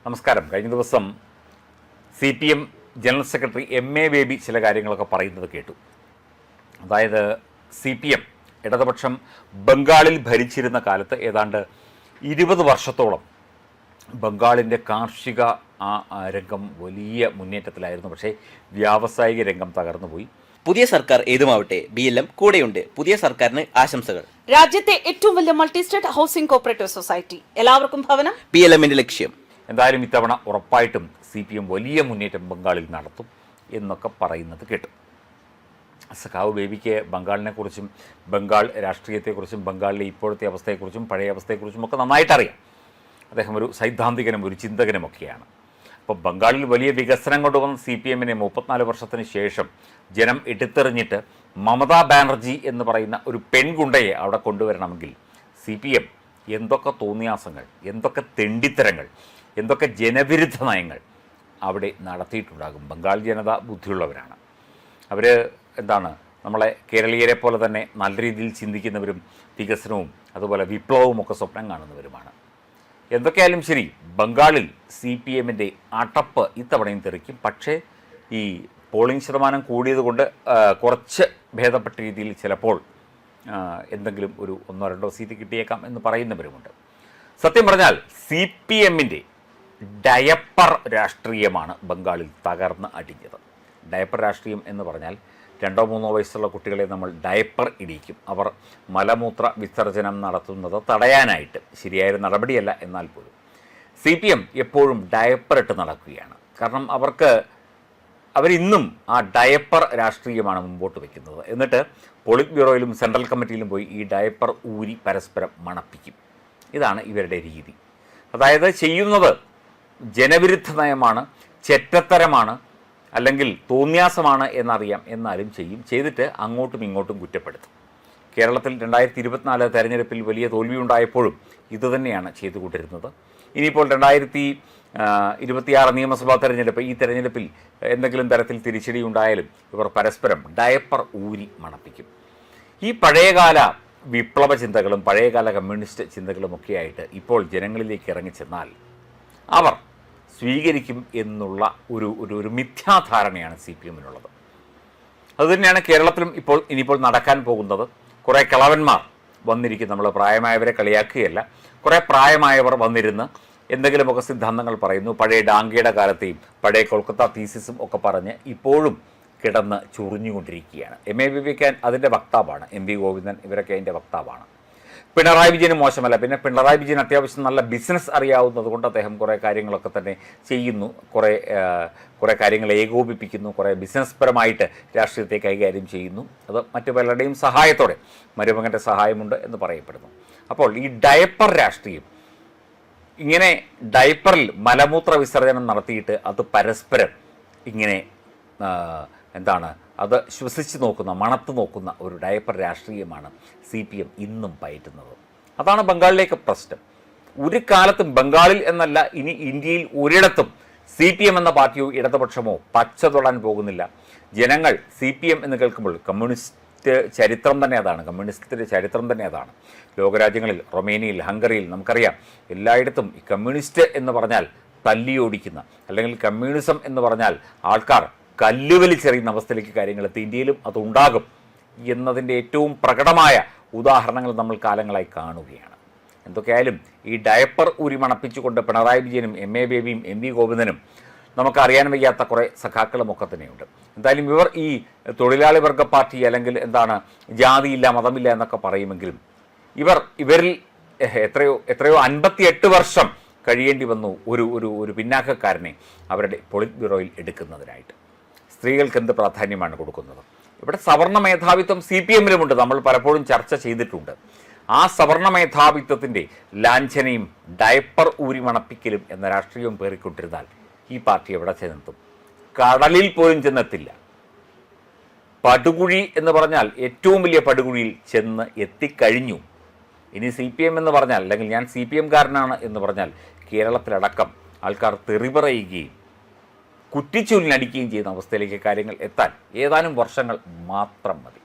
നമസ്കാരം. കഴിഞ്ഞ ദിവസം CPM general secretary MA baby ചില കാര്യങ്ങളൊക്കെ പറയുന്നത് കേട്ടു. അതായത് CPM ഇടതുപക്ഷം ബംഗാളിൽ ഭരിച്ചിരുന്ന കാലത്ത് ഏതാണ്ട് 20 വർഷത്തോളം ബംഗാളിൻ്റെ കാർഷിക രംഗം വലിയ മുന്നേറ്റത്തിലായിരുന്നു. പക്ഷേ വ്യാവസായിക രംഗം തകർന്നുപോയി. പുതിയ സർക്കാർ ഏതുമാവട്ടെ BLM കൂടെയുണ്ട്. പുതിയ സർക്കാരിന് ആശംസകൾ. രാജ്യത്തെ ഏറ്റവും വലിയ multi state housing cooperative society, എല്ലാവർക്കും ഭവനം, BLMന്റെ ലക്ഷ്യം. എന്തായാലും ഇത്തവണ ഉറപ്പായിട്ടും CPM വലിയ മുന്നേറ്റം ബംഗാളിൽ നടത്തും എന്നൊക്കെ പറയുന്നത് കേട്ടു. സഖാവ് ബേബിക്ക് ബംഗാളിനെക്കുറിച്ചും ബംഗാൾ രാഷ്ട്രീയത്തെക്കുറിച്ചും ബംഗാളിലെ ഇപ്പോഴത്തെ അവസ്ഥയെക്കുറിച്ചും പഴയ അവസ്ഥയെക്കുറിച്ചും ഒക്കെ നന്നായിട്ടറിയാം. അദ്ദേഹം ഒരു സൈദ്ധാന്തികനും ഒരു ചിന്തകനുമൊക്കെയാണ്. അപ്പോൾ ബംഗാളിൽ വലിയ വികസനം കൊണ്ടുവന്ന CPMനെ 34 വർഷത്തിന് ശേഷം ജനം എടുത്തെറിഞ്ഞിട്ട് മമതാ ബാനർജി എന്ന് പറയുന്ന ഒരു പെൺഗുണ്ടയെ അവിടെ കൊണ്ടുവരണമെങ്കിൽ CPM എന്തൊക്കെ തോന്നിയാസങ്ങൾ, എന്തൊക്കെ തെണ്ടിത്തരങ്ങൾ, എന്തൊക്കെ ജനവിരുദ്ധ നയങ്ങൾ അവിടെ നടത്തിയിട്ടുണ്ടാകും. ബംഗാൾ ജനത ബുദ്ധിയുള്ളവരാണ്. അവർ നമ്മളെ കേരളീയരെ പോലെ തന്നെ നല്ല രീതിയിൽ ചിന്തിക്കുന്നവരും വികസനവും അതുപോലെ വിപ്ലവവും ഒക്കെ സ്വപ്നം കാണുന്നവരുമാണ്. എന്തൊക്കെയായാലും ശരി, ബംഗാളിൽ CPMൻ്റെ അടപ്പ് ഇത്തവണയും തെറിക്കും. പക്ഷേ ഈ പോളിംഗ് ശതമാനം കൂടിയതുകൊണ്ട് കുറച്ച് ഭേദപ്പെട്ട രീതിയിൽ ചിലപ്പോൾ എന്തെങ്കിലും ഒരു 1-2 സീറ്റ് കിട്ടിയേക്കാം എന്ന് പറയുന്നവരുമുണ്ട്. സത്യം പറഞ്ഞാൽ CPMൻ്റെ ഡയപ്പർ രാഷ്ട്രീയമാണ് ബംഗാളിൽ തകർന്ന് അടിഞ്ഞത്. ഡയപ്പർ രാഷ്ട്രീയം എന്ന് പറഞ്ഞാൽ 2-3 വയസ്സുള്ള കുട്ടികളെ നമ്മൾ ഡയപ്പർ ഇടിക്കും. അവർ മലമൂത്ര വിസർജനം നടത്തുന്നത് തടയാനായിട്ട്. ശരിയായൊരു നടപടിയല്ല, എന്നാൽ പോലും CPM എപ്പോഴും ഡയപ്പർ ഇട്ട് നടക്കുകയാണ്. കാരണം അവരിന്നും ആ ഡയപ്പർ രാഷ്ട്രീയമാണ് മുമ്പോട്ട് വയ്ക്കുന്നത്. എന്നിട്ട് പോളിറ്റ് ബ്യൂറോയിലും സെൻട്രൽ കമ്മിറ്റിയിലും പോയി ഈ ഡയപ്പർ ഊരി പരസ്പരം മണപ്പിക്കും. ഇതാണ് ഇവരുടെ രീതി. അതായത് ചെയ്യുന്നത് ജനവിരുദ്ധ നയമാണ്, ചെറ്റത്തരമാണ്, അല്ലെങ്കിൽ തോന്നിയാസമാണ് എന്നറിയാം, എന്നാലും ചെയ്തിട്ട് അങ്ങോട്ടും ഇങ്ങോട്ടും കുറ്റപ്പെടുത്തും. കേരളത്തിൽ 2024 തെരഞ്ഞെടുപ്പിൽ വലിയ തോൽവിയുണ്ടായപ്പോഴും ഇതുതന്നെയാണ് ചെയ്തുകൊണ്ടിരുന്നത്. ഇനിയിപ്പോൾ 2026 നിയമസഭാ തെരഞ്ഞെടുപ്പ്, ഈ തെരഞ്ഞെടുപ്പിൽ എന്തെങ്കിലും തരത്തിൽ തിരിച്ചടി ഉണ്ടായാലും ഇവർ പരസ്പരം ഡയപ്പർ ഊരി മണപ്പിക്കും. ഈ പഴയകാല വിപ്ലവ ചിന്തകളും പഴയകാല കമ്മ്യൂണിസ്റ്റ് ചിന്തകളുമൊക്കെയായിട്ട് ഇപ്പോൾ ജനങ്ങളിലേക്ക് ഇറങ്ങിച്ചെന്നാൽ അവർ സ്വീകരിക്കും എന്നുള്ള ഒരു മിഥ്യാധാരണയാണ് CPMനുള്ളത്. അതുതന്നെയാണ് കേരളത്തിലും ഇനിയിപ്പോൾ നടക്കാൻ പോകുന്നത്. കുറേ കിളവന്മാർ വന്നിരിക്കും. നമ്മൾ പ്രായമായവരെ കളിയാക്കുകയല്ല, കുറേ പ്രായമായവർ വന്നിരുന്ന് എന്തെങ്കിലുമൊക്കെ സിദ്ധാന്തങ്ങൾ പറയുന്നു. പഴയ ഡാങ്കയുടെ കാലത്തെയും പഴയ കൊൽക്കത്ത തീസിസും ഒക്കെ പറഞ്ഞ് ഇപ്പോഴും കിടന്ന് ചൊറിഞ്ഞുകൊണ്ടിരിക്കുകയാണ്. MA ബേബിക്ക് അതിൻ്റെ വക്താവാണ്, MV ഗോവിന്ദൻ ഇവരൊക്കെ അതിൻ്റെ വക്താവാണ്. പിണറായി വിജയന് മോശമല്ല. പിന്നെ പിണറായി വിജയൻ അത്യാവശ്യം നല്ല ബിസിനസ് അറിയാവുന്നത് കൊണ്ട് അദ്ദേഹം കുറേ കാര്യങ്ങളൊക്കെ തന്നെ ചെയ്യുന്നു, കുറേ കാര്യങ്ങൾ ഏകോപിപ്പിക്കുന്നു, കുറേ ബിസിനസ് പരമായിട്ട് രാഷ്ട്രീയത്തെ കൈകാര്യം ചെയ്യുന്നു. അത് മറ്റു പലരുടെയും സഹായത്തോടെ, മരുമകൻ്റെ സഹായമുണ്ട് എന്ന് പറയപ്പെടുന്നു. അപ്പോൾ ഈ ഡയപ്പർ രാഷ്ട്രീയം, ഇങ്ങനെ ഡയപ്പറിൽ മലമൂത്ര വിസർജനം നടത്തിയിട്ട് അത് പരസ്പരം ഇങ്ങനെ അത് ശ്വസിച്ച് നോക്കുന്ന, മണത്ത് നോക്കുന്ന ഒരു ഡയപ്പർ രാഷ്ട്രീയമാണ് CPM ഇന്നും പയറ്റുന്നത്. അതാണ് ബംഗാളിലേക്ക് പ്രശ്നം. ഒരു കാലത്തും ബംഗാളിൽ എന്നല്ല, ഇനി ഇന്ത്യയിൽ ഒരിടത്തും CPM എന്ന പാർട്ടിയോ ഇടതുപക്ഷമോ പച്ച തൊടാൻ പോകുന്നില്ല. ജനങ്ങൾ CPM എന്ന് കേൾക്കുമ്പോൾ കമ്മ്യൂണിസ്റ്റ് ചരിത്രം തന്നെ അതാണ്, കമ്മ്യൂണിസ്റ്റിൻ്റെ ചരിത്രം തന്നെ അതാണ്. ലോകരാജ്യങ്ങളിൽ, റൊമേനിയയിൽ, ഹംഗറിയിൽ നമുക്കറിയാം, എല്ലായിടത്തും ഈ കമ്മ്യൂണിസ്റ്റ് എന്ന് പറഞ്ഞാൽ തല്ലിയോടിക്കുന്ന, അല്ലെങ്കിൽ കമ്മ്യൂണിസം എന്ന് പറഞ്ഞാൽ ആൾക്കാർ കല്ലുവലിച്ചെറിയുന്ന അവസ്ഥയിലേക്ക് കാര്യങ്ങൾ എത്തി. ഇന്ത്യയിലും അതുണ്ടാകും എന്നതിൻ്റെ ഏറ്റവും പ്രകടമായ ഉദാഹരണങ്ങൾ നമ്മൾ കാലങ്ങളായി കാണുകയാണ്. എന്തൊക്കെയായാലും ഈ ഡയപ്പർ ഊരി മണപ്പിച്ചുകൊണ്ട് പിണറായി വിജയനും MA ബേബിയും MV ഗോവിന്ദനും നമുക്കറിയാൻ വയ്യാത്ത കുറേ സഖാക്കളുമൊക്കെ തന്നെയുണ്ട്. എന്തായാലും ഇവർ ഈ തൊഴിലാളി വർഗ പാർട്ടി, അല്ലെങ്കിൽ ജാതിയില്ല മതമില്ല എന്നൊക്കെ പറയുമെങ്കിലും ഇവരിൽ എത്രയോ 58 വർഷം കഴിയേണ്ടി വന്നു ഒരു പിന്നാക്കക്കാരനെ അവരുടെ പോളിറ്റ് ബ്യൂറോയിൽ എടുക്കുന്നതിനായിട്ട്. സ്ത്രീകൾക്ക് എന്ത് പ്രാധാന്യമാണ് കൊടുക്കുന്നത്? ഇവിടെ സവർണ മേധാവിത്വം CPMലുമുണ്ട്, നമ്മൾ പലപ്പോഴും ചർച്ച ചെയ്തിട്ടുണ്ട്. ആ സവർണ മേധാവിത്വത്തിൻ്റെ ലാഞ്ചനയും ഡയപ്പർ ഊരി മണപ്പിക്കലും എന്ന രാഷ്ട്രീയവും പേറിക്കൊണ്ടിരുന്നാൽ ഈ പാർട്ടി എവിടെ ചെന്നെത്തും? കടലിൽ പോലും ചെന്നെത്തില്ല. പടുകുഴി എന്ന് പറഞ്ഞാൽ ഏറ്റവും വലിയ പടുകുഴിയിൽ ചെന്ന് എത്തിക്കഴിഞ്ഞു. ഇനി CPM എന്ന് പറഞ്ഞാൽ, അല്ലെങ്കിൽ ഞാൻ CPMകാരനാണ് എന്ന് പറഞ്ഞാൽ കേരളത്തിലടക്കം ആൾക്കാർ തെറി പറയുകയും കുറ്റിച്ചൂലിനടിക്കുകയും ചെയ്യുന്ന അവസ്ഥയിലേക്ക് കാര്യങ്ങൾ എത്താൻ ഏതാനും വർഷങ്ങൾ മാത്രം മതി.